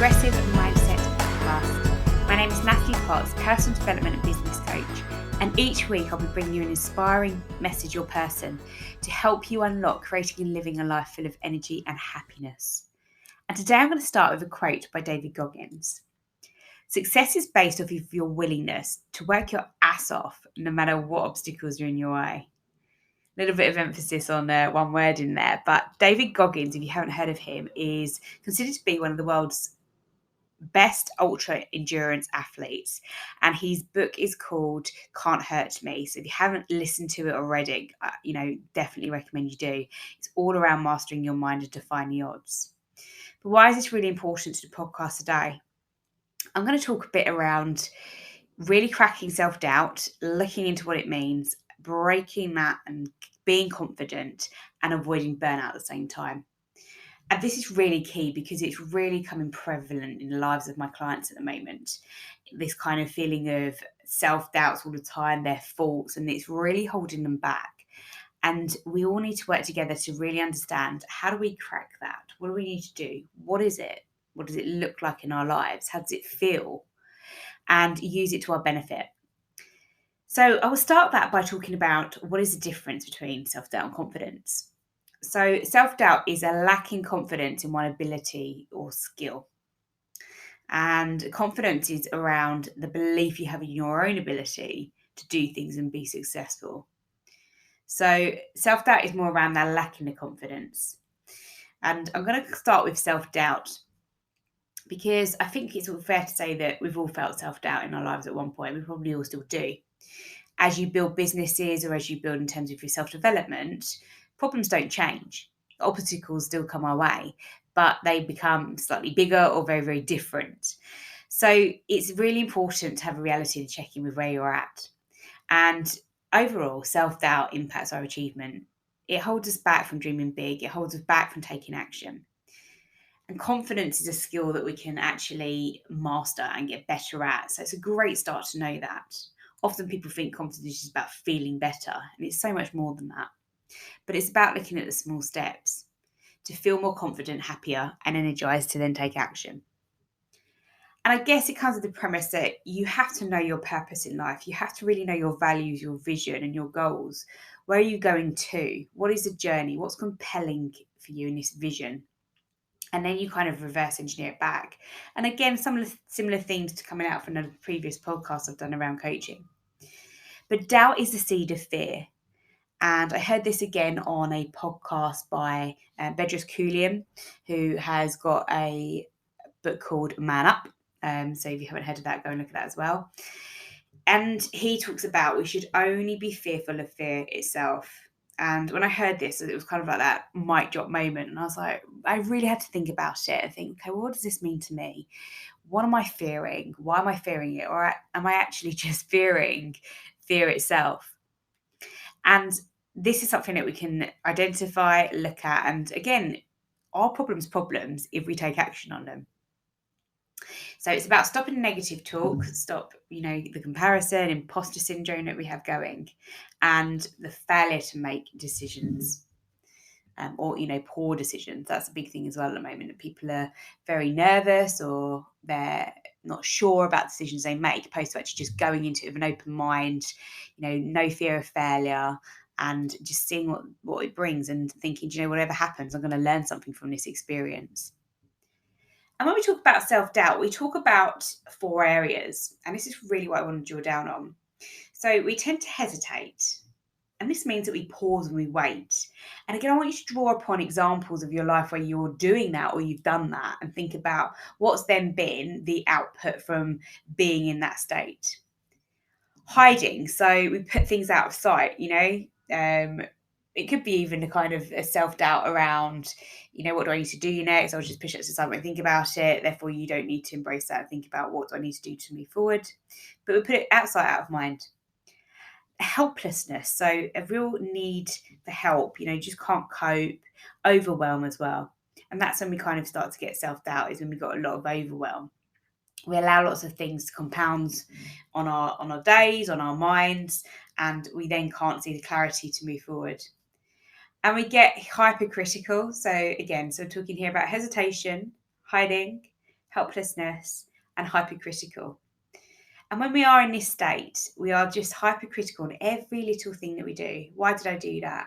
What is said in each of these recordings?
Progressive Mindset Podcast. My name is Natalie, personal development and business coach, and each week I'll be bringing you an inspiring message or person to help you unlock creating and living a life full of energy and happiness. And today I'm going to start with a quote by David Goggins. Success is based off of your willingness to work your ass off no matter what obstacles are in your way. A little bit of emphasis on one word in there, but David Goggins, if you haven't heard of him, is considered to be one of the world's best ultra endurance athletes, and his book is called Can't Hurt Me. So if you haven't listened to it already, definitely recommend you do. It's all around mastering your mind and defying the odds. But why is this really important to the podcast today? I'm going to talk a bit around really cracking self-doubt, looking into what it means, breaking that and being confident, and avoiding burnout at the same time. And this is really key because it's really coming prevalent in the lives of my clients at the moment. This kind of feeling of self-doubts all the time, their faults, and it's really holding them back. And we all need to work together to really understand, how do we crack that? What do we need to do? What is it? What does it look like in our lives? How does it feel? And use it to our benefit. So I will start that by talking about what is the difference between self-doubt and confidence. So self-doubt is a lacking confidence in one ability or skill. And confidence is around the belief you have in your own ability to do things and be successful. So self-doubt is more around that lacking the confidence. And I'm going to start with self-doubt because I think it's fair to say that we've all felt self-doubt in our lives at one point. We probably all still do. As you build businesses or as you build in terms of your self-development, problems don't change. Obstacles still come our way, but they become slightly bigger or very, very different. So it's really important to have a reality check in with where you're at. And overall, self-doubt impacts our achievement. It holds us back from dreaming big. It holds us back from taking action. And confidence is a skill that we can actually master and get better at. So it's a great start to know that. Often people think confidence is about feeling better, and it's so much more than that. But it's about looking at the small steps to feel more confident, happier, and energized to then take action. And I guess it comes with the premise that you have to know your purpose in life. You have to really know your values, your vision, and your goals. Where are you going to? What is the journey? What's compelling for you in this vision? And then you kind of reverse engineer it back. And again, some of the similar themes to coming out from the previous podcasts I've done around coaching. But doubt is the seed of fear. And I heard this again on a podcast by Bedros Keuilian, who has got a book called Man Up. So if you haven't heard of that, go and look at that as well. And he talks about we should only be fearful of fear itself. And when I heard this, it was kind of like that mic drop moment. And I was like, I really had to think about it and think, okay, well, what does this mean to me? What am I fearing? Why am I fearing it? Or am I actually just fearing fear itself? And this is something that we can identify, look at. And again, our problems if we take action on them. So it's about stopping negative talk, stop, the comparison, imposter syndrome that we have going, and the failure to make decisions or poor decisions. That's a big thing as well at the moment, that people are very nervous or they're not sure about decisions they make, opposed to actually just going into it with an open mind, no fear of failure, and just seeing what it brings and thinking, whatever happens, I'm going to learn something from this experience. And when we talk about self-doubt, we talk about 4 areas, and this is really what I want to drill down on. So we tend to hesitate, and this means that we pause and we wait. And again, I want you to draw upon examples of your life where you're doing that or you've done that, and think about what's then been the output from being in that state. Hiding, so we put things out of sight, it could be even a kind of a self-doubt around, what do I need to do next? I'll just push it to the side and think about it. Therefore, you don't need to embrace that and think about what do I need to do to move forward. But we put it outside, out of mind. Helplessness, so a real need for help, just can't cope. Overwhelm as well. And that's when we kind of start to get self-doubt, is when we've got a lot of overwhelm. We allow lots of things to compound on our days, on our minds, and we then can't see the clarity to move forward. And we get hypercritical. So again, so we're talking here about hesitation, hiding, helplessness, and hypercritical. And when we are in this state, we are just hypercritical on every little thing that we do. Why did I do that?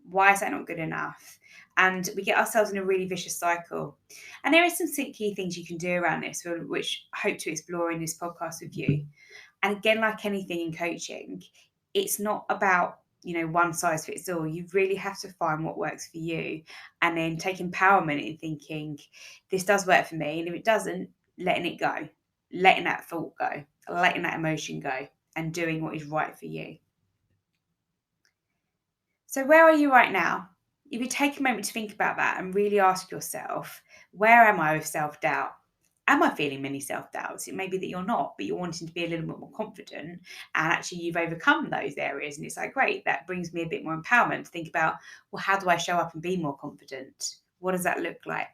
Why is that not good enough? And we get ourselves in a really vicious cycle. And there are some key things you can do around this, which I hope to explore in this podcast with you. And again, like anything in coaching, it's not about one size fits all. You really have to find what works for you, and then take empowerment in thinking this does work for me, and if it doesn't, letting it go, letting that thought go, letting that emotion go, and doing what is right for you. So where are you right now? If you take a moment to think about that and really ask yourself, where am I with self-doubt? Am I feeling many self-doubts? It may be that you're not, but you're wanting to be a little bit more confident, and actually you've overcome those areas, and it's like, great, that brings me a bit more empowerment to think about, well, how do I show up and be more confident? What does that look like?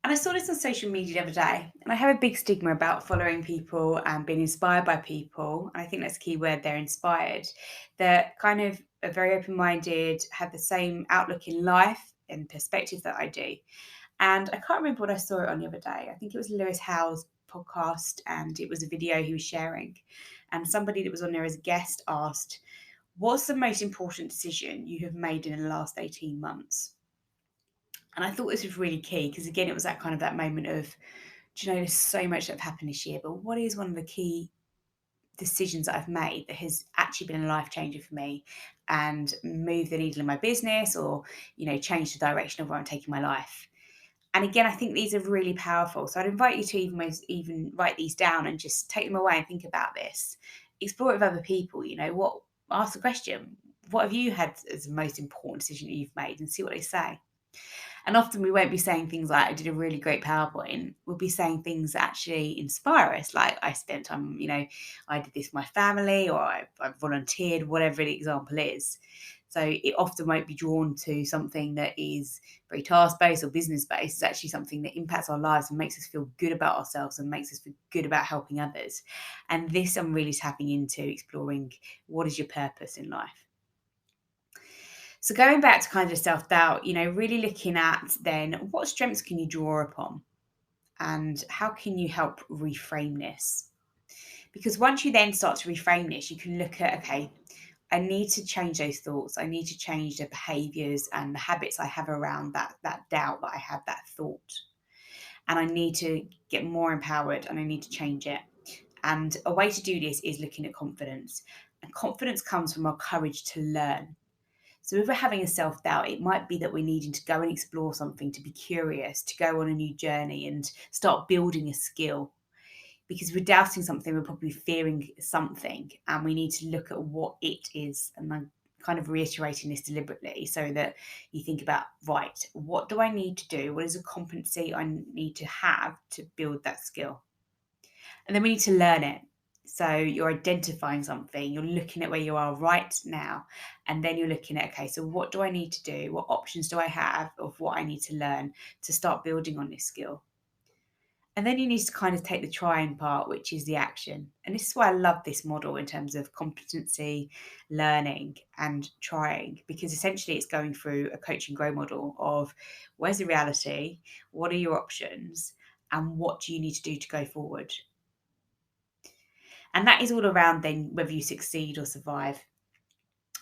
And I saw this on social media the other day, and I have a big stigma about following people and being inspired by people. And I think that's the key word, they're inspired. That kind of are very open-minded, have the same outlook in life and perspective that I do. And I can't remember what I saw it on the other day. I think it was Lewis Howes' podcast, and it was a video he was sharing. And somebody that was on there as a guest asked, what's the most important decision you have made in the last 18 months? And I thought this was really key because, again, it was that kind of that moment of, do you know, there's so much that have happened this year, but what is one of the key decisions that I've made that has actually been a life changer for me and moved the needle in my business, or, changed the direction of where I'm taking my life? And again, I think these are really powerful. So I'd invite you to even write these down and just take them away and think about this. Explore it with other people. Ask the question, what have you had as the most important decision that you've made, and see what they say. And often we won't be saying things like, I did a really great PowerPoint. We'll be saying things that actually inspire us. Like, I spent time, I did this with my family, or I volunteered, whatever the example is. So it often won't be drawn to something that is very task-based or business-based. It's actually something that impacts our lives and makes us feel good about ourselves and makes us feel good about helping others. And this I'm really tapping into, exploring what is your purpose in life. So going back to kind of self-doubt, really looking at then what strengths can you draw upon, and how can you help reframe this? Because once you then start to reframe this, you can look at, okay, I need to change those thoughts. I need to change the behaviors and the habits I have around that doubt that I have, that thought. And I need to get more empowered, and I need to change it. And a way to do this is looking at confidence. And confidence comes from our courage to learn. So if we're having a self-doubt, it might be that we're needing to go and explore something, to be curious, to go on a new journey and start building a skill. Because if we're doubting something, we're probably fearing something, and we need to look at what it is. And I'm kind of reiterating this deliberately so that you think about, right, what do I need to do? What is a competency I need to have to build that skill? And then we need to learn it. So you're identifying something, you're looking at where you are right now, and then you're looking at, okay, so what do I need to do? What options do I have of what I need to learn to start building on this skill? And then you need to kind of take the trying part, which is the action. And this is why I love this model in terms of competency, learning, and trying, because essentially it's going through a coach and grow model of where's the reality, what are your options, and what do you need to do to go forward? And that is all around then whether you succeed or survive.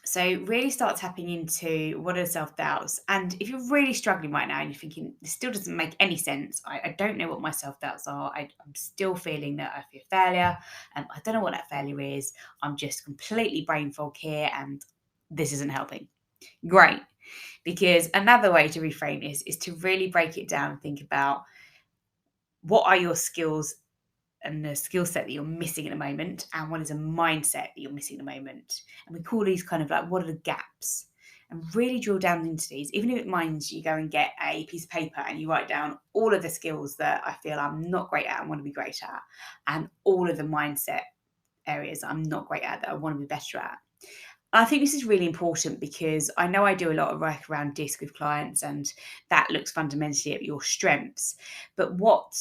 So really start tapping into what are self-doubts. And if you're really struggling right now and you're thinking, this still doesn't make any sense, I don't know what my self-doubts are, I'm still feeling that I fear failure, and I don't know what that failure is, I'm just completely brain fog here and this isn't helping. Great. Because another way to reframe this is to really break it down and think about, what are your skills and the skill set that you're missing at the moment, and what is a mindset that you're missing at the moment. And we call these kind of like, what are the gaps? And really drill down into these. Even if it means you go and get a piece of paper and you write down all of the skills that I feel I'm not great at and want to be great at, and all of the mindset areas that I'm not great at that I want to be better at. I think this is really important because I know I do a lot of work around DISC with clients, and that looks fundamentally at your strengths. But what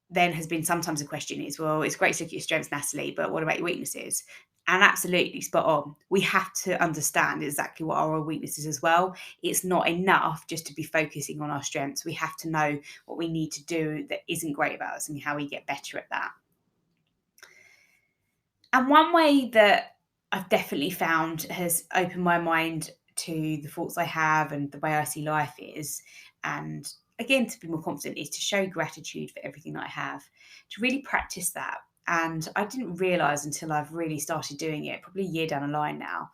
then has been sometimes a question is, well, it's great to look at your strengths, Natalie, but what about your weaknesses? And absolutely spot on. We have to understand exactly what are our weaknesses as well. It's not enough just to be focusing on our strengths. We have to know what we need to do that isn't great about us and how we get better at that. And one way that I've definitely found has opened my mind to the thoughts I have and the way I see life is, and again, to be more confident, is to show gratitude for everything that I have, to really practice that. And I didn't realize until I've really started doing it, probably a year down the line now,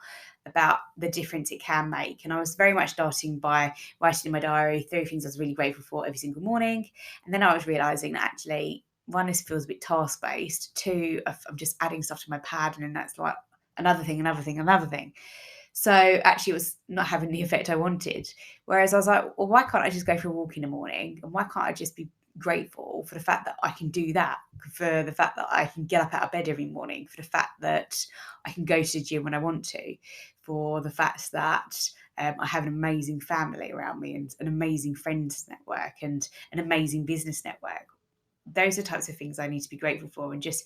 about the difference it can make. And I was very much starting by writing in my diary 3 things I was really grateful for every single morning. And then I was realizing that actually, one, this feels a bit task based. Two, I'm just adding stuff to my pad, and then that's like another thing, another thing, another thing. So actually, it was not having the effect I wanted. Whereas I was like, well, why can't I just go for a walk in the morning? And why can't I just be grateful for the fact that I can do that, for the fact that I can get up out of bed every morning, for the fact that I can go to the gym when I want to, for the fact that I have an amazing family around me and an amazing friends network and an amazing business network. Those are types of things I need to be grateful for, and just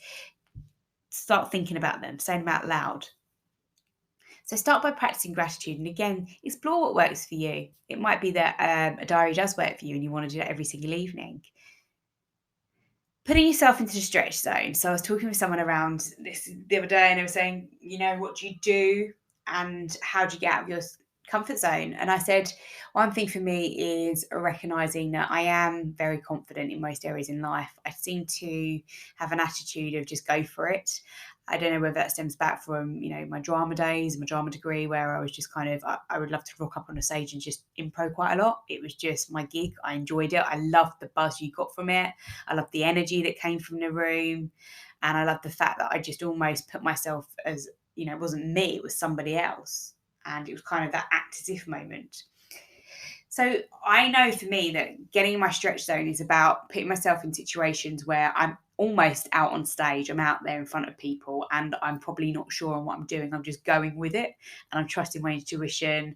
start thinking about them, saying them out loud. So start by practicing gratitude, and again, explore what works for you. It might be that a diary does work for you and you want to do that every single evening. Putting yourself into the stretch zone. So I was talking with someone around this the other day, and they were saying, what do you do and how do you get out of your comfort zone? And I said, one thing for me is recognizing that I am very confident in most areas in life. I seem to have an attitude of just go for it. I don't know whether that stems back from, my drama days, my drama degree, where I was just kind of, I would love to rock up on a stage and just improv quite a lot. It was just my gig. I enjoyed it. I loved the buzz you got from it. I loved the energy that came from the room. And I loved the fact that I just almost put myself as, it wasn't me, it was somebody else. And it was kind of that act as if moment. So I know for me that getting in my stretch zone is about putting myself in situations where I'm almost out on stage. I'm out there in front of people and I'm probably not sure on what I'm doing. I'm just going with it and I'm trusting my intuition,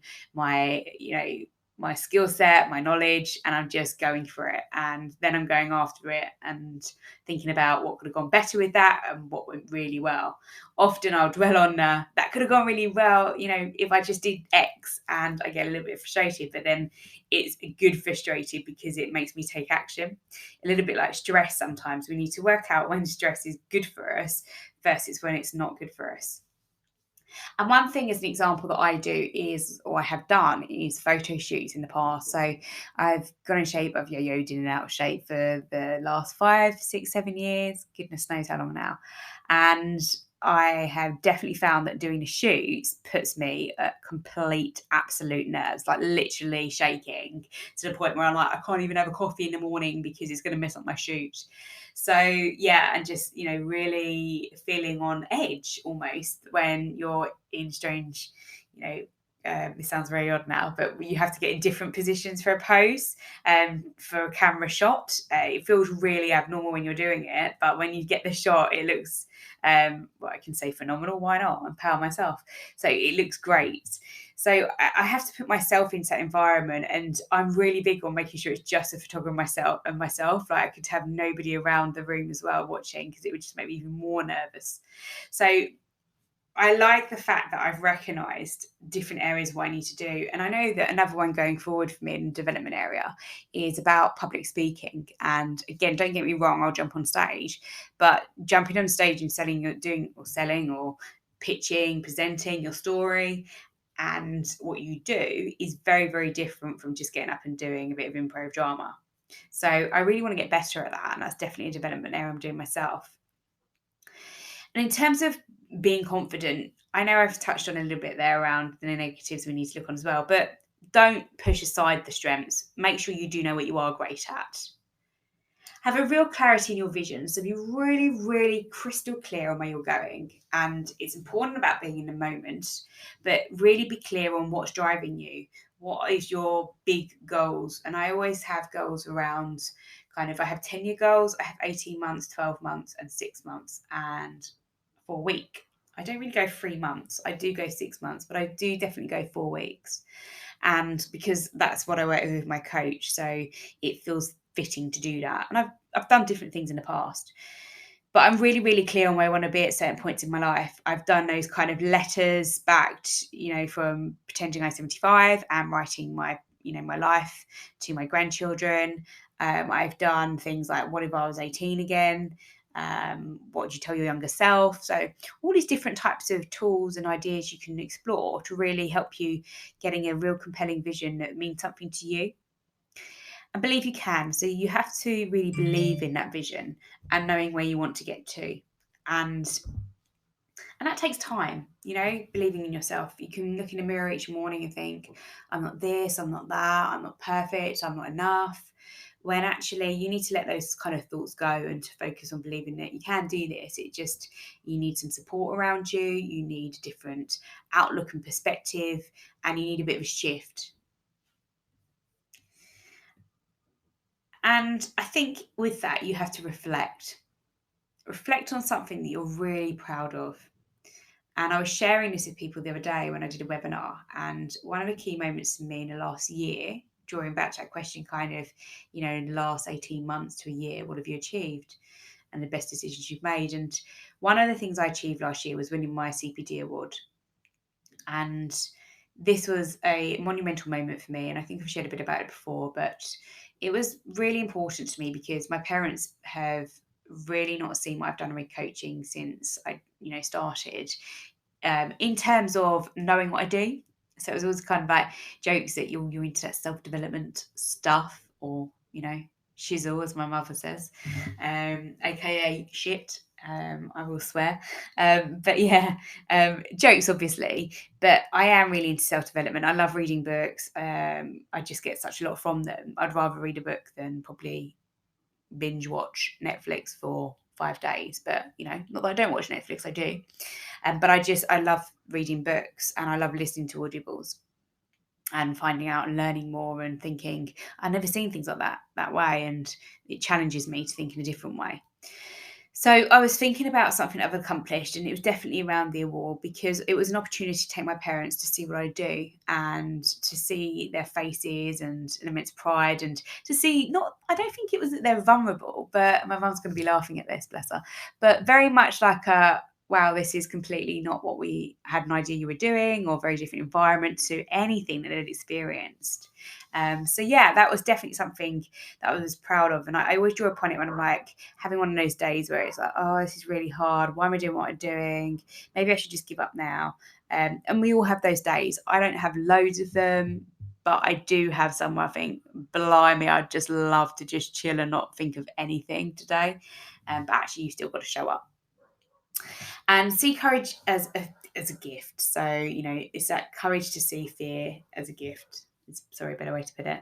my skill set, my knowledge, and I'm just going for it. And then I'm going after it and thinking about what could have gone better with that and what went really well. Often I'll dwell on that could have gone really well, if I just did X, and I get a little bit frustrated, but then it's a good frustrated because it makes me take action. A little bit like stress sometimes. We need to work out when stress is good for us versus when it's not good for us. And one thing as an example that I do is, or I have done, is photo shoots in the past. So I've gone in shape, I've yo-yoed in and out of shape for the last 5, 6, 7 years. Goodness knows how long now. And I have definitely found that doing the shoots puts me at complete, absolute nerves, like literally shaking to the point where I'm like, I can't even have a coffee in the morning because it's going to mess up my shoot. So yeah, and just really feeling on edge almost when you're in strange, this sounds very odd now, but you have to get in different positions for a pose for a camera shot. It feels really abnormal when you're doing it, but when you get the shot, it looks, I can say phenomenal. Why not? I'm proud of myself. So it looks great. So I have to put myself into that environment, and I'm really big on making sure it's just a photographer myself. Like I could have nobody around the room as well watching because it would just make me even more nervous. So I like the fact that I've recognised different areas what I need to do. And I know that another one going forward for me in the development area is about public speaking. And again, don't get me wrong, I'll jump on stage, but jumping on stage and selling or pitching, presenting your story and what you do is very, very different from just getting up and doing a bit of improv drama. So I really want to get better at that. And that's definitely a development area I'm doing myself. And in terms of being confident, I know I've touched on a little bit there around the negatives we need to look on as well, but don't push aside the strengths. Make sure you do know what you are great at. Have a real clarity in your vision. So be really, really crystal clear on where you're going. And it's important about being in the moment, but really be clear on what's driving you. What is your big goals? And I always have goals around I have 10-year goals, I have 18 months, 12 months, and 6 months, and for a week. I don't really go 3 months. I do go 6 months, but I do definitely go 4 weeks. And because that's what I work with my coach, so it feels fitting to do that. And I've done different things in the past. But I'm really, really clear on where I want to be at certain points in my life. I've done those kind of letters backed, from pretending I'm 75 and writing my life to my grandchildren. I've done things like, what if I was 18 again? What would you tell your younger self? So all these different types of tools and ideas you can explore to really help you getting a real compelling vision that means something to you. I believe you can. So you have to really believe in that vision and knowing where you want to get to. And that takes time, believing in yourself. You can look in the mirror each morning and think, I'm not this, I'm not that, I'm not perfect, I'm not enough. When actually you need to let those kind of thoughts go and to focus on believing that you can do this. You need some support around you, you need a different outlook and perspective, and you need a bit of a shift. And I think with that, you have to reflect. Reflect on something that you're really proud of. And I was sharing this with people the other day when I did a webinar. And one of the key moments for me in the last year, drawing back to that question, kind of, in the last 18 months to a year, what have you achieved? And the best decisions you've made. And one of the things I achieved last year was winning my CPD award. And this was a monumental moment for me. And I think I've shared a bit about it before, but it was really important to me because my parents have really not seen what I've done with coaching since I, started, in terms of knowing what I do. So it was always kind of like jokes that you're into that self-development stuff, or, shizzle, as my mother says, aka shit. I will swear. But yeah, jokes obviously, but I am really into self-development. I love reading books. I just get such a lot from them. I'd rather read a book than probably binge watch Netflix for 5 days. But, not that I don't watch Netflix, I do. But I love reading books and I love listening to audibles and finding out and learning more and thinking, I've never seen things like that way. And it challenges me to think in a different way. So I was thinking about something I've accomplished, and it was definitely around the award because it was an opportunity to take my parents to see what I do and to see their faces and an immense pride, and to see, I don't think it was that they're vulnerable, but my mum's going to be laughing at this, bless her, but very much like wow, this is completely not what we had an idea you were doing, or very different environment to anything that they'd experienced. So yeah, that was definitely something that I was proud of. And I always draw upon it when I'm like having one of those days where it's like, oh, this is really hard. Why am I doing what I'm doing? Maybe I should just give up now. And we all have those days. I don't have loads of them, but I do have some where I think, blimey, I'd just love to just chill and not think of anything today. But actually, you've still got to show up. And see courage as a gift. So, it's that courage to see fear as a gift. Sorry, a better way to put it.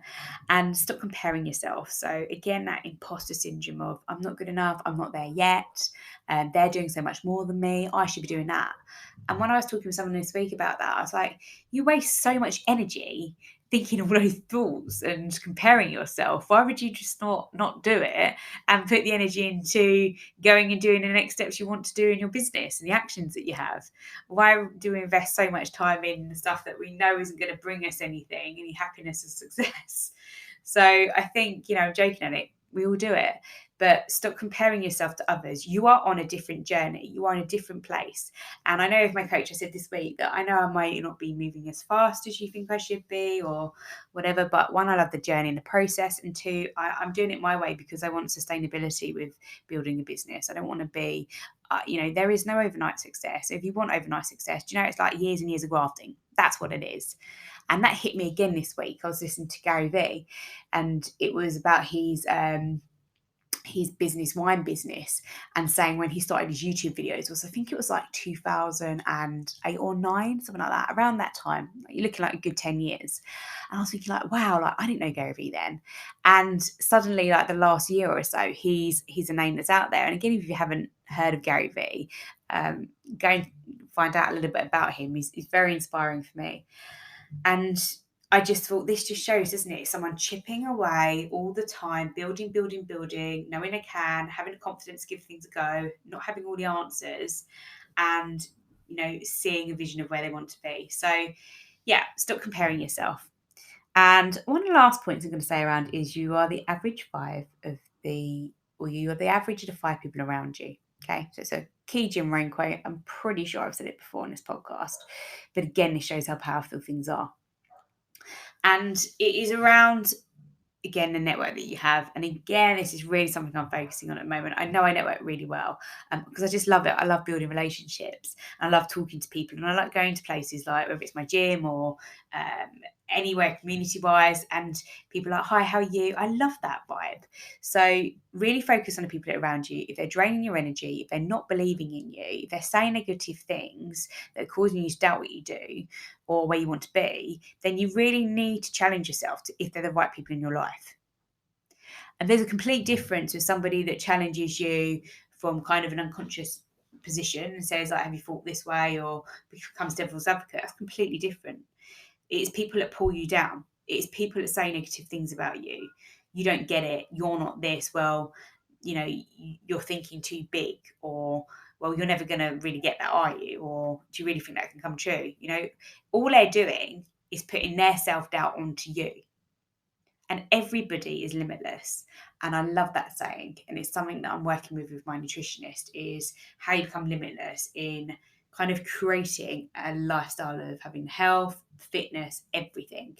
And stop comparing yourself. So again, that imposter syndrome of I'm not good enough, I'm not there yet, and they're doing so much more than me, I should be doing that. And when I was talking with someone this week about that, I was like, you waste so much energy thinking of those thoughts and comparing yourself. Why would you just not do it and put the energy into going and doing the next steps you want to do in your business and the actions that you have? Why do we invest so much time in stuff that we know isn't going to bring us anything, any happiness or success? So I think, I'm joking at it. We all do it. But stop comparing yourself to others. You are on a different journey. You are in a different place. And I know with my coach, I said this week that I know I might not be moving as fast as you think I should be or whatever. But one, I love the journey and the process. And two, I'm doing it my way because I want sustainability with building a business. I don't want to be, there is no overnight success. If you want overnight success, it's like years and years of grafting. That's what it is. And that hit me again this week. I was listening to Gary Vee, and it was about his business, wine business, and saying when he started his YouTube videos I think it was like 2008 or 9, something like that, around that time. You're looking like a good 10 years. And I was thinking like, wow, like I didn't know Gary Vee then. And suddenly, like the last year or so, he's a name that's out there. And again, if you haven't heard of Gary Vee, go and find out a little bit about him. He's very inspiring for me. And I just thought this just shows, doesn't it? Someone chipping away all the time, building, knowing they can, having the confidence to give things a go, not having all the answers, and, seeing a vision of where they want to be. So, yeah, stop comparing yourself. And one of the last points I'm going to say around is you are the average you are the average of the 5 people around you. Okay, so it's a key Jim Rohn quote. I'm pretty sure I've said it before in this podcast, but again, this shows how powerful things are. And it is around, again, the network that you have. And again, this is really something I'm focusing on at the moment. I know I network really well because I just love it. I love building relationships. I love talking to people, and I like going to places like whether it's my gym or anywhere community wise, and people are like, hi, how are you? I love that vibe. So really focus on the people around you. If they're draining your energy, if they're not believing in you, if they're saying negative things that are causing you to doubt what you do or where you want to be, then you really need to challenge yourself to, if they're the right people in your life. And there's a complete difference with somebody that challenges you from kind of an unconscious position and says, like, have you thought this way, or becomes devil's advocate. That's completely different. It's people that pull you down. It's people that say negative things about you. You don't get it. You're not this. Well, you're thinking too big, or, well, you're never going to really get that, are you? Or do you really think that can come true? All they're doing is putting their self-doubt onto you. And everybody is limitless. And I love that saying. And it's something that I'm working with my nutritionist, is how you become limitless in kind of creating a lifestyle of having health, fitness, everything.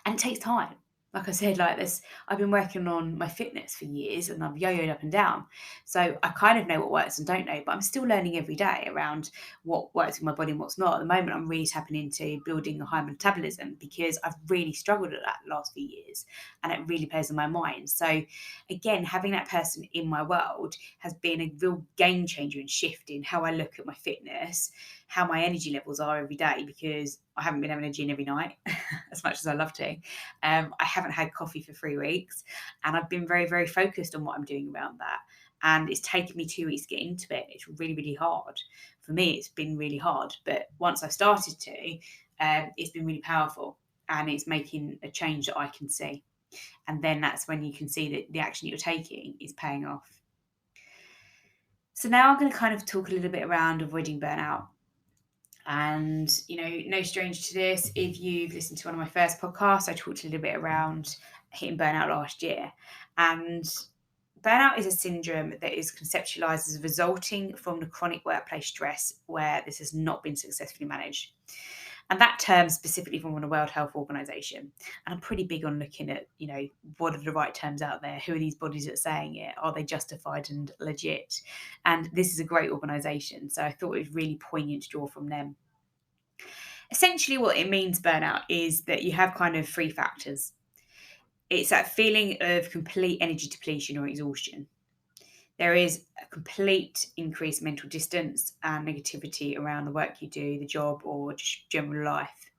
And it takes time. Like I said, like this, I've been working on my fitness for years and I've yo-yoed up and down. So I kind of know what works and don't know, but I'm still learning every day around what works with my body and what's not. At the moment, I'm really tapping into building a high metabolism because I've really struggled at that the last few years, and it really plays on my mind. So again, having that person in my world has been a real game changer and shift in how I look at my fitness, how my energy levels are every day, because I haven't been having a gin every night as much as I love to. I haven't had coffee for 3 weeks, and I've been very, very focused on what I'm doing around that. And it's taken me 2 weeks to get into it. It's really, really hard. For me, it's been really hard. But once I've started to, it's been really powerful, and it's making a change that I can see. And then that's when you can see that the action you're taking is paying off. So now I'm going to kind of talk a little bit around avoiding burnout. And, no stranger to this, if you've listened to one of my first podcasts, I talked a little bit around hitting burnout last year. And burnout is a syndrome that is conceptualized as resulting from the chronic workplace stress where this has not been successfully managed. And that term specifically from the World Health Organization. And I'm pretty big on looking at, what are the right terms out there? Who are these bodies that are saying it? Are they justified and legit? And this is a great organization. So I thought it was really poignant to draw from them. Essentially, what it means, burnout, is that you have kind of 3 factors. It's that feeling of complete energy depletion or exhaustion. There is a complete increased mental distance and negativity around the work you do, the job, or just general life.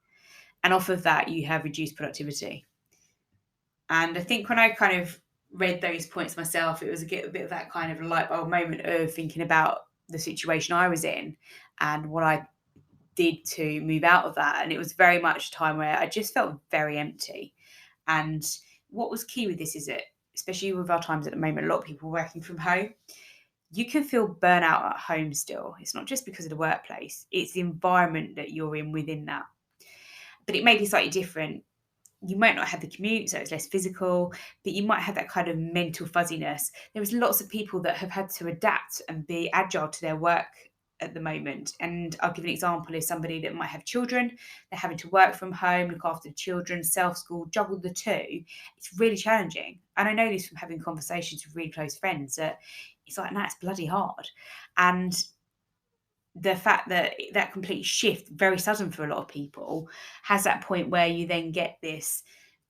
And off of that, you have reduced productivity. And I think when I kind of read those points myself, it was a bit of that kind of light bulb moment of thinking about the situation I was in and what I did to move out of that. And it was very much a time where I just felt very empty. And what was key with this is that, especially with our times at the moment, a lot of people working from home, you can feel burnout at home still. It's not just because of the workplace, it's the environment that you're in within that. But it may be slightly different. You might not have the commute, so it's less physical, but you might have that kind of mental fuzziness. There's lots of people that have had to adapt and be agile to their work at the moment. And I'll give an example is somebody that might have children, they're having to work from home, look after the children, self-school, juggle the two. It's really challenging. And I know this from having conversations with really close friends that it's like, it's bloody hard. And the fact that that complete shift, very sudden for a lot of people, has that point where you then get this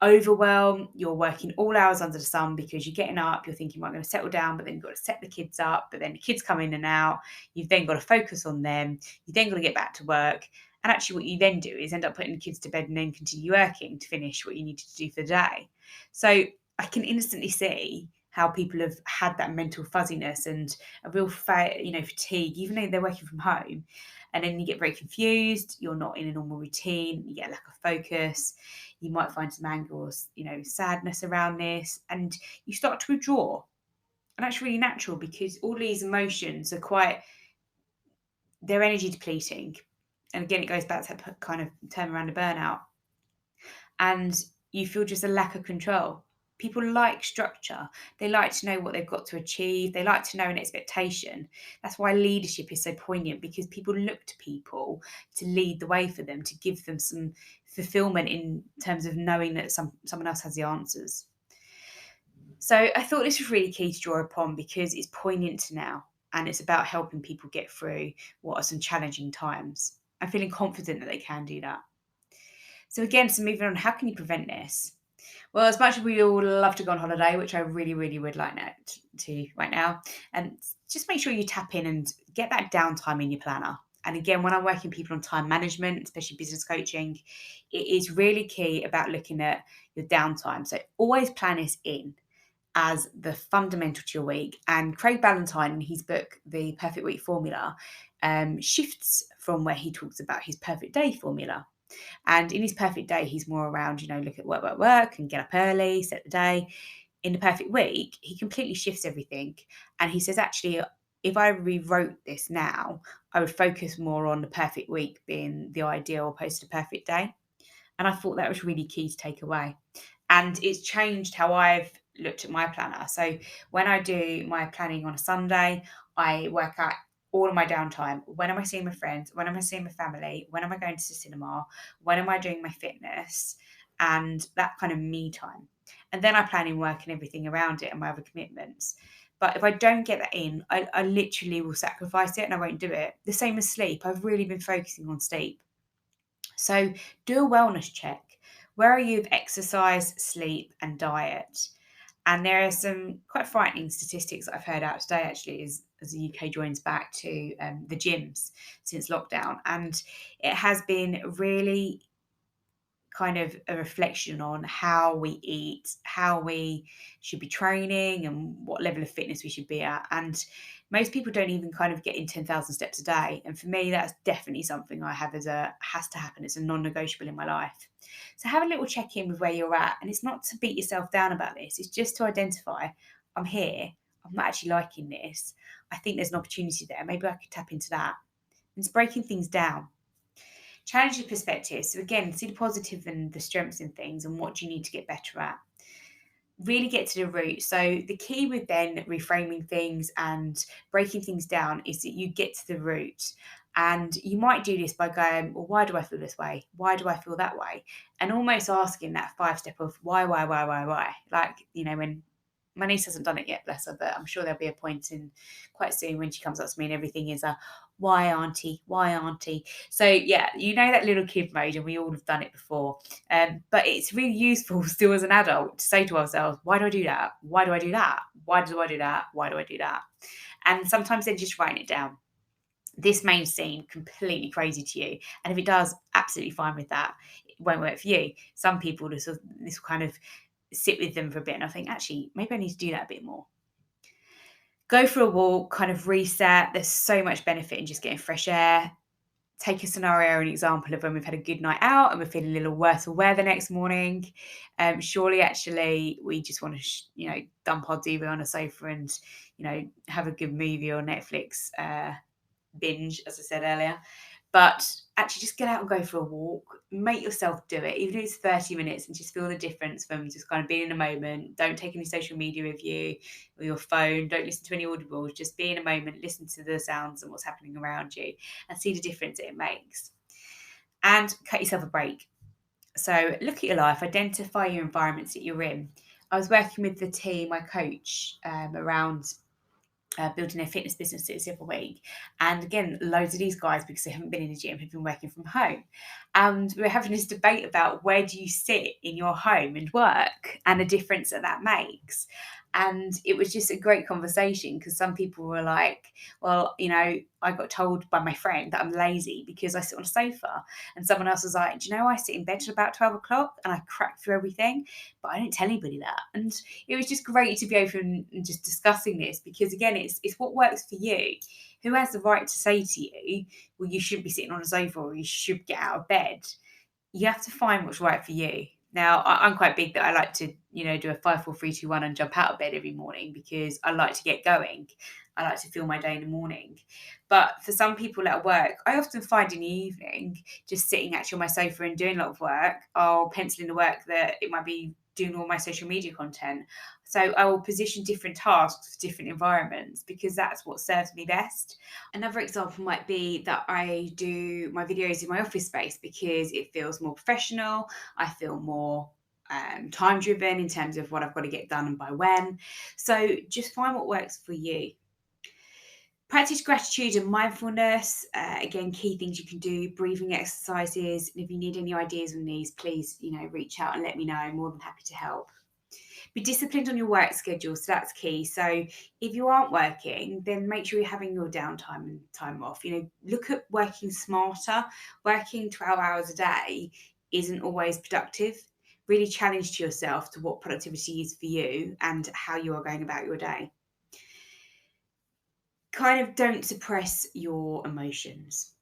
overwhelm. You're working all hours under the sun because you're getting up, you're thinking, I'm going to settle down, but then you've got to set the kids up, but then the kids come in and out. You've then got to focus on them. You then got to get back to work. And actually what you then do is end up putting the kids to bed and then continue working to finish what you needed to do for the day. So I can instantly see how people have had that mental fuzziness and a real fatigue, even though they're working from home. And then you get very confused. You're not in a normal routine. You get a lack of focus. You might find some anger or, sadness around this. And you start to withdraw. And that's really natural because all these emotions are they're energy depleting. And again, it goes back to that kind of term around the burnout. And you feel just a lack of control. People like structure. They like to know what they've got to achieve. They like to know an expectation. That's why leadership is so poignant, because people look to people to lead the way for them, to give them some fulfillment in terms of knowing that someone else has the answers. So I thought this was really key to draw upon because it's poignant to now, and it's about helping people get through what are some challenging times. I'm feeling confident that they can do that. So again, so moving on, how can you prevent this? Well, as much as we all love to go on holiday, which I really, really would like now to right now, and just make sure you tap in and get that downtime in your planner. And again, when I'm working with people on time management, especially business coaching, it is really key about looking at your downtime. So always plan this in as the fundamental to your week. And Craig Ballantyne, in his book, The Perfect Week Formula, shifts from where he talks about his perfect day formula. And in his perfect day, he's more around, look at work, and get up early, set the day. In the perfect week, he completely shifts everything. And he says, actually, if I rewrote this now, I would focus more on the perfect week being the ideal opposed to perfect day. And I thought that was really key to take away. And it's changed how I've looked at my planner. So when I do my planning on a Sunday, I work out all of my downtime. When am I seeing my friends? When am I seeing my family? When am I going to the cinema? When am I doing my fitness? And that kind of me time. And then I plan in work and everything around it and my other commitments. But if I don't get that in, I literally will sacrifice it and I won't do it. The same as sleep. I've really been focusing on sleep. So do a wellness check. Where are you with exercise, sleep, and diet? And there are some quite frightening statistics that I've heard out today, actually, as the UK joins back to the gyms since lockdown. And it has been really kind of a reflection on how we eat, how we should be training, and what level of fitness we should be at. And most people don't even kind of get in 10,000 steps a day. And for me, that's definitely something I have has to happen. It's a non-negotiable in my life. So have a little check in with where you're at. And it's not to beat yourself down about this. It's just to identify, I'm here. I'm not actually liking this. I think there's an opportunity there. Maybe I could tap into that. And it's breaking things down. Challenge your perspective. So again, see the positive and the strengths in things and what do you need to get better at. Really get to the root. So the key with then reframing things and breaking things down is that you get to the root. And you might do this by going, well, why do I feel this way? Why do I feel that way? And almost asking that 5 step of why? Like, when my niece hasn't done it yet, bless her, but I'm sure there'll be a point in quite soon when she comes up to me and everything is a why auntie, why auntie. So yeah, that little kid mode, and we all have done it before. But it's really useful still as an adult to say to ourselves, why do I do that? Why do I do that? Why do I do that? Why do I do that? And sometimes then just writing it down. This may seem completely crazy to you. And if it does, absolutely fine with that. It won't work for you. Some people, this will kind of sit with them for a bit and I think, actually, maybe I need to do that a bit more. Go for a walk, kind of reset. There's so much benefit in just getting fresh air. Take a scenario or an example of when we've had a good night out and we're feeling a little worse for wear the next morning. Surely, actually, we just want to, dump our TV on a sofa and, have a good movie or Netflix binge, as I said earlier. But actually just get out and go for a walk. Make yourself do it, even if it's 30 minutes, and just feel the difference from just kind of being in a moment. Don't take any social media with you or your phone. Don't listen to any audibles. Just be in a moment, listen to the sounds and what's happening around you and see the difference it makes. And cut yourself a break. So look at your life, identify your environments that you're in. I was working with the team, my coach, around building their fitness businesses the other week. And again, loads of these guys, because they haven't been in the gym, have been working from home. And we're having this debate about where do you sit in your home and work and the difference that makes. And it was just a great conversation because some people were like, well, I got told by my friend that I'm lazy because I sit on a sofa. And someone else was like, do you know, I sit in bed till about 12 o'clock and I crack through everything, but I don't tell anybody that. And it was just great to be open and just discussing this because, again, it's what works for you. Who has the right to say to you, well, you shouldn't be sitting on a sofa or you should get out of bed? You have to find what's right for you. Now, I'm quite big that I like to, do a 5, 4, 3, 2, 1 and jump out of bed every morning because I like to get going. I like to feel my day in the morning. But for some people at work, I often find in the evening, just sitting actually on my sofa and doing a lot of work, I'll pencil in the work that it might be doing all my social media content. So I will position different tasks for different environments because that's what serves me best. Another example might be that I do my videos in my office space because it feels more professional. I feel more time driven in terms of what I've got to get done and by when. So just find what works for you. Practice gratitude and mindfulness. Again, key things you can do, breathing exercises. And if you need any ideas on these, please, reach out and let me know. I'm more than happy to help. Be disciplined on your work schedule. So that's key. So if you aren't working, then make sure you're having your downtime and time off. Look at working smarter. Working 12 hours a day isn't always productive. Really challenge to yourself to what productivity is for you and how you are going about your day. Kind of don't suppress your emotions.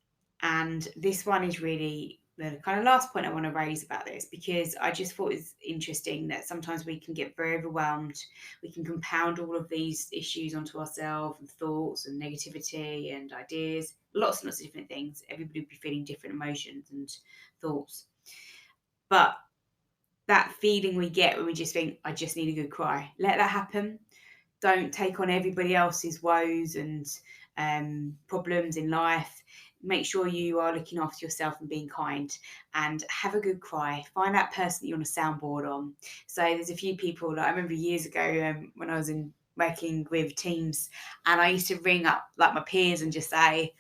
And this one is really the kind of last point I want to raise about this, because I just thought it's interesting that sometimes we can get very overwhelmed. We can compound all of these issues onto ourselves, and thoughts and negativity and ideas, lots and lots of different things. Everybody will be feeling different emotions and thoughts. But that feeling we get when we just think, I just need a good cry, let that happen. Don't take on everybody else's woes and problems in life. Make sure you are looking after yourself and being kind, and have a good cry. Find that person that you want to soundboard on. So there's a few people that I remember years ago when I was working with teams, and I used to ring up like my peers and just say,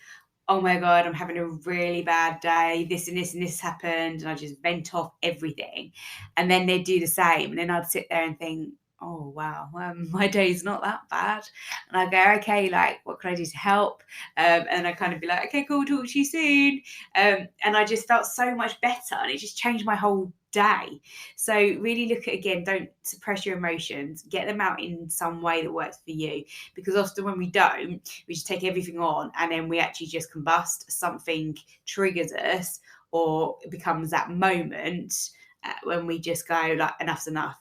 oh my God, I'm having a really bad day. This and this and this happened. And I just vent off everything. And then they'd do the same. And then I'd sit there and think, oh, wow, my day's not that bad. And I go, okay, like, what can I do to help? And I kind of be like, okay, cool, talk to you soon. And I just felt so much better. And it just changed my whole day. So really look at, again, don't suppress your emotions. Get them out in some way that works for you. Because often when we don't, we just take everything on and then we actually just combust. Something triggers us, or it becomes that moment when we just go, like, enough's enough.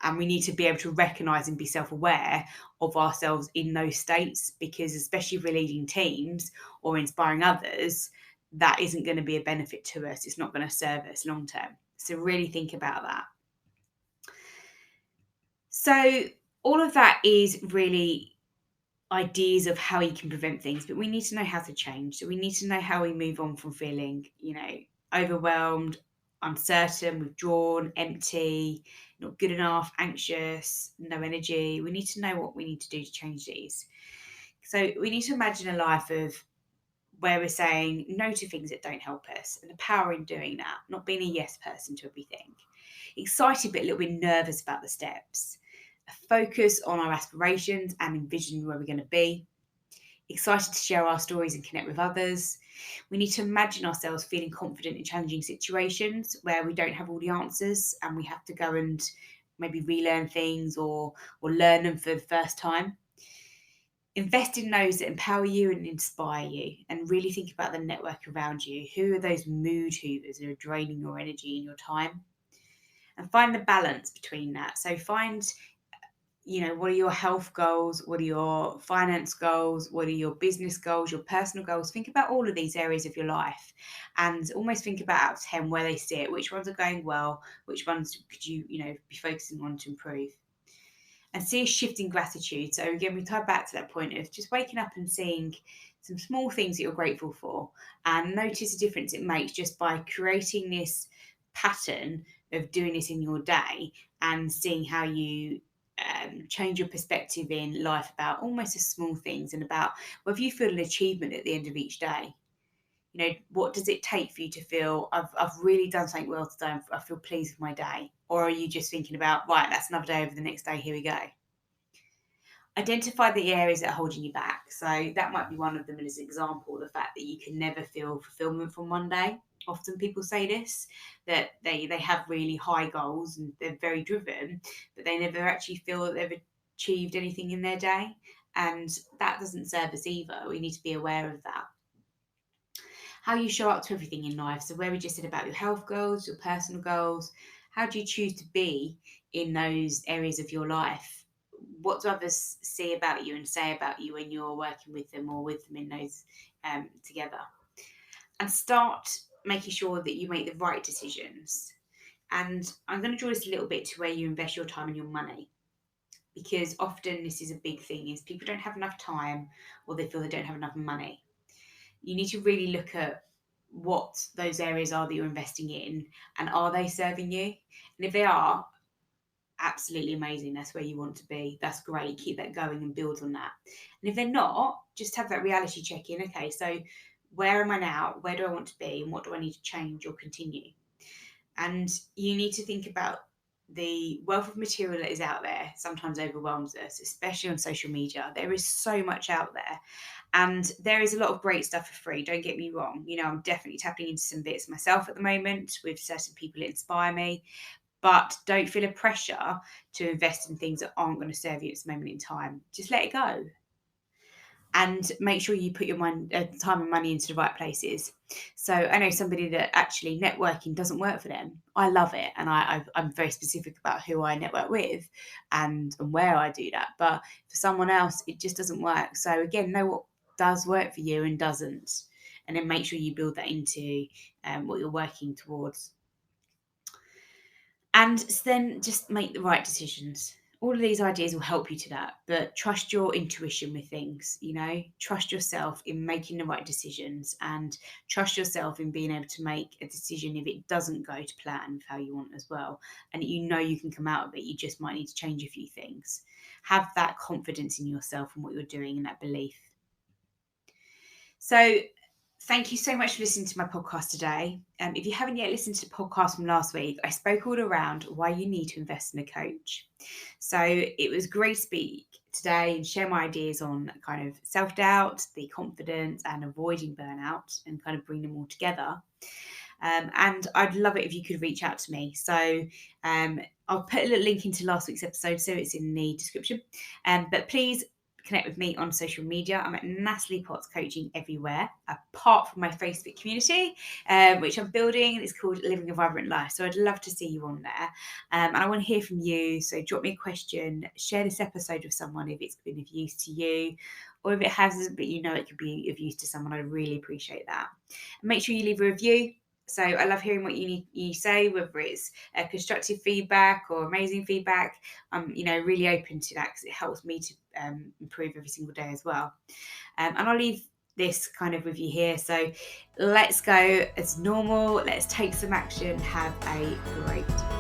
And we need to be able to recognise and be self-aware of ourselves in those states, because especially if we're leading teams or inspiring others, that isn't going to be a benefit to us. It's not going to serve us long term. So really think about that. So all of that is really ideas of how you can prevent things, but we need to know how to change. So we need to know how we move on from feeling, overwhelmed, uncertain, withdrawn, empty, not good enough, anxious, no energy. We need to know what we need to do to change these. So we need to imagine a life of where we're saying no to things that don't help us, and the power in doing that, not being a yes person to everything. Excited but a little bit nervous about the steps. A focus on our aspirations and envision where we're going to be. Excited to share our stories and connect with others. We need to imagine ourselves feeling confident in challenging situations where we don't have all the answers and we have to go and maybe relearn things or learn them for the first time. Invest in those that empower you and inspire you, and really think about the network around you. Who are those mood hoovers who are draining your energy and your time? And find the balance between that. So find, what are your health goals? What are your finance goals? What are your business goals, your personal goals? Think about all of these areas of your life and almost think about out of 10 where they sit, which ones are going well, which ones could you, be focusing on to improve. And see a shift in gratitude. So again, we tie back to that point of just waking up and seeing some small things that you're grateful for, and notice the difference it makes just by creating this pattern of doing this in your day and seeing how you change your perspective in life about almost the small things, and about whether you feel an achievement at the end of each day. What does it take for you to feel, I've really done something well today, I feel pleased with my day? Or are you just thinking about, right, that's another day over the next day, here we go? Identify the areas that are holding you back. So that might be one of them as an example, the fact that you can never feel fulfillment from one day. Often people say this, that they have really high goals and they're very driven, but they never actually feel that they've achieved anything in their day. And that doesn't serve us either. We need to be aware of that. How you show up to everything in life. So where we just said about your health goals, your personal goals, how do you choose to be in those areas of your life? What do others see about you and say about you when you're working with them or with them in those together? And start making sure that you make the right decisions. And I'm going to draw this a little bit to where you invest your time and your money, because often this is a big thing, is people don't have enough time or they feel they don't have enough money. You need to really look at what those areas are that you're investing in, and are they serving you? And if they are, absolutely amazing. That's where you want to be. That's great. Keep that going and build on that. And if they're not, just have that reality check in. Okay, so where am I now? Where do I want to be? And what do I need to change or continue? And you need to think about the wealth of material that is out there sometimes overwhelms us, especially on social media. There is so much out there, and there is a lot of great stuff for free. Don't get me wrong. I'm definitely tapping into some bits myself at the moment with certain people that inspire me, but don't feel a pressure to invest in things that aren't going to serve you at this moment in time. Just let it go, and make sure you put your time and money into the right places. So I know somebody that actually networking doesn't work for them. I love it, and I'm very specific about who I network with and where I do that. But for someone else, it just doesn't work. So again, know what does work for you and doesn't, and then make sure you build that into what you're working towards. And then just make the right decisions. All of these ideas will help you to that, but trust your intuition with things, trust yourself in making the right decisions, and trust yourself in being able to make a decision if it doesn't go to plan with how you want as well. And you can come out of it, you just might need to change a few things. Have that confidence in yourself and what you're doing, and that belief. So thank you so much for listening to my podcast today. If you haven't yet listened to the podcast from last week, I spoke all around why you need to invest in a coach. So it was great to speak today and share my ideas on kind of self-doubt, the confidence, and avoiding burnout, and kind of bring them all together. And I'd love it if you could reach out to me. So I'll put a little link into last week's episode, so it's in the description. But please connect with me on social media. I'm at Natalie Potts Coaching everywhere, apart from my Facebook community, which I'm building. It's called Living a Vibrant Life. So I'd love to see you on there. And I want to hear from you. So drop me a question, share this episode with someone if it's been of use to you, or if it hasn't, but it could be of use to someone. I really appreciate that. And make sure you leave a review. So I love hearing what you say, whether it's constructive feedback or amazing feedback. I'm really open to that, because it helps me to improve every single day as well. And I'll leave this kind of with you here. So let's go as normal. Let's take some action. Have a great